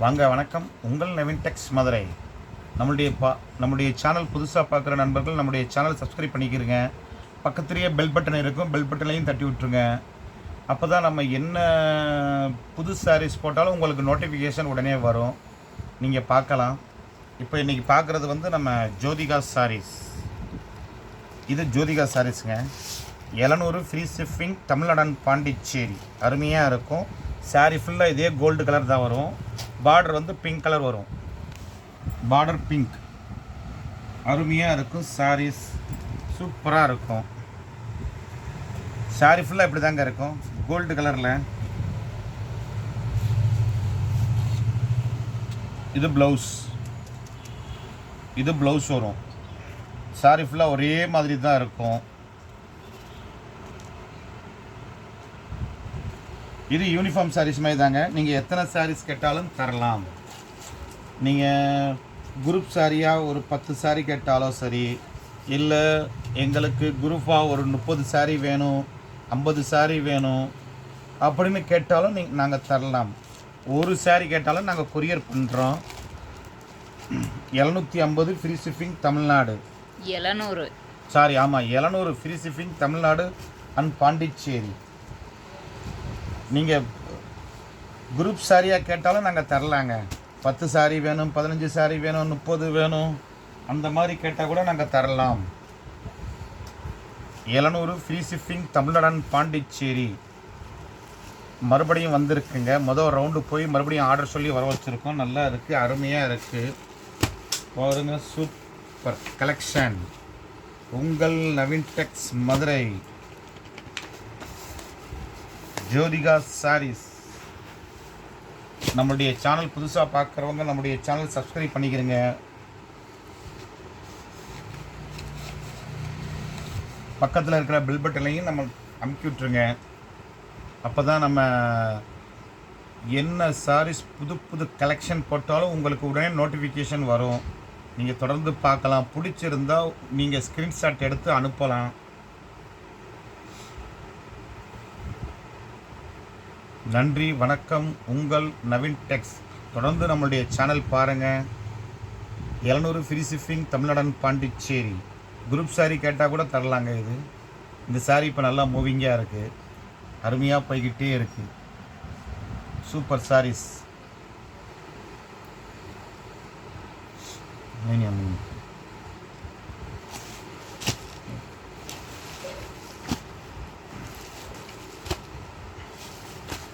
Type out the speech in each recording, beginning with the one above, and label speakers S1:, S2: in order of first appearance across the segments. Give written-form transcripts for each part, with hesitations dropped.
S1: வாங்க வணக்கம். உங்கள் நவீன் டெக்ஸ் மதுரை. நம்முடைய சேனல் புதுசாக பார்க்குற நண்பர்கள் நம்முடைய சேனல் சப்ஸ்கிரைப் பண்ணிக்கிறங்க. பக்கத்துலேயே பெல் பட்டன் இருக்கும், பெல் பட்டனையும் தட்டி விட்ருங்க. அப்போ தான் நம்ம என்ன புது சாரீஸ் போட்டாலும் உங்களுக்கு நோட்டிஃபிகேஷன் உடனே வரும், நீங்கள் பார்க்கலாம். இப்போ இன்றைக்கி பார்க்குறது நம்ம ஜோதிகா சாரீஸ். இது Jyothika சாரீஸுங்க. 700 free shipping, Tamil Nadu and Pondicherry. அருமையாக இருக்கும். சாரீ ஃபுல்லாக இதே கோல்டு கலர் தான் வரும். பார்டர் பிங்க் கலர் வரும். பார்டர் பிங்க் அருமையாக இருக்கும். சாரீஸ் சூப்பராக இருக்கும். சாரீ ஃபுல்லாக இப்படி தாங்க இருக்கும், கோல்டு கலரில். இது ப்ளவுஸ் வரும். சாரீ ஃபுல்லாக ஒரே மாதிரி தான் இருக்கும். இது யூனிஃபார்ம் சாரீஸ் மாதிரி தாங்க. நீங்கள் எத்தனை சாரீஸ் கேட்டாலும் தரலாம். நீங்கள் குரூப் சாரியாக ஒரு 10 சாரீ கேட்டாலும் சரி, இல்லை எங்களுக்கு குரூப்பாக ஒரு 30 சாரீ வேணும், 50 சாரீ வேணும் அப்படின்னு கேட்டாலும் நாங்கள் தரலாம். ஒரு சாரீ கேட்டாலும் நாங்கள் கொரியர் பண்ணுறோம். 750 free shipping Tamil Nadu. 700 free shipping Tamil Nadu and Pondicherry. நீங்கள் குரூப் சாரியாக கேட்டாலும் நாங்கள் தரலாங்க. 10 சாரீ வேணும், 15 சாரீ வேணும், 30 வேணும், அந்த மாதிரி கேட்டால் கூட நாங்கள் தரலாம். 700 free shipping Tamil Nadu and Pondicherry. மறுபடியும் வந்திருக்குங்க. மொதல் ரவுண்டு போய் மறுபடியும் ஆர்டர் சொல்லி வர வச்சுருக்கோம். நல்லா இருக்குது, அருமையாக இருக்குது. பாருங்க, சூப்பர் கலெக்ஷன். உங்கள் நவீன் டெக்ஸ் மதுரை. ஜோதிகா சாரீஸ். நம்மளுடைய சேனல் புதுசாக பார்க்குறவங்க நம்முடைய சேனல் சப்ஸ்கிரைப் பண்ணிக்கிறங்க. பக்கத்தில் இருக்கிற பெல் பட்டனையும் நம்ம அமுக்கி விட்ருங்க. அப்போ தான் நம்ம என்ன சாரீஸ் புது கலெக்ஷன் போட்டாலும் உங்களுக்கு உடனே நோட்டிஃபிகேஷன் வரும். நீங்கள் தொடர்ந்து பார்க்கலாம். பிடிச்சிருந்தால் நீங்கள் ஸ்க்ரீன்ஷாட் எடுத்து அனுப்பலாம். நன்றி, வணக்கம். உங்கள் நவீன் டெக்ஸ். தொடர்ந்து நம்மளுடைய சேனல் பாருங்கள். 700 free shipping Tamil Nadu and Pondicherry. Group sari கேட்டால் கூட தரலாங்க. இந்த சாரீ இப்போ நல்லா மூவிங்காக இருக்குது, அருமையாக போய்கிட்டே இருக்குது. Super sarees.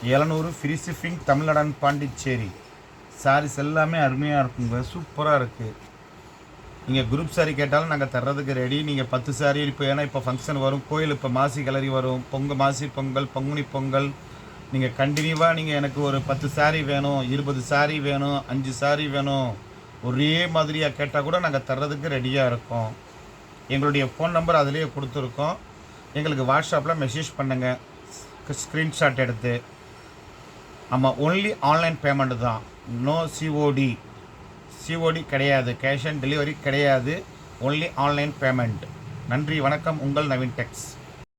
S1: $700 free shipping Tamil Nadu and Pondicherry. Sarees எல்லாமே அருமையாக இருக்குங்க, சூப்பராக இருக்குது. நீங்கள் குரூப் சாரீ கேட்டாலும் நாங்கள் தர்றதுக்கு ரெடி. நீங்கள் 10 சாரீ இப்போ ஃபங்க்ஷன் வரும், கோயில் இப்போ மாசி கலரி வரும், மாசி பொங்கல், பங்குனி பொங்கல். நீங்கள் கண்டினியூவாக நீங்கள் எனக்கு ஒரு 10 சாரீ வேணும், 20 சாரீ வேணும், 5 சாரீ வேணும், ஒரே மாதிரியாக கேட்டால் கூட நாங்கள் தர்றதுக்கு ரெடியாக இருக்கோம். எங்களுடைய ஃபோன் நம்பர் அதிலேயே கொடுத்துருக்கோம். எங்களுக்கு வாட்ஸ்அப்பில் மெசேஜ் பண்ணுங்கள், ஸ்க்ரீன்ஷாட் எடுத்து. ஆமாம், ஒன்லி ஆன்லைன் பேமெண்ட்டு தான். நோ சிஓடி கிடையாது, கேஷ் ஆன் டெலிவரி கிடையாது. Only online payment. நன்றி, வணக்கம். உங்கள் நவீன் டெக்ஸ்.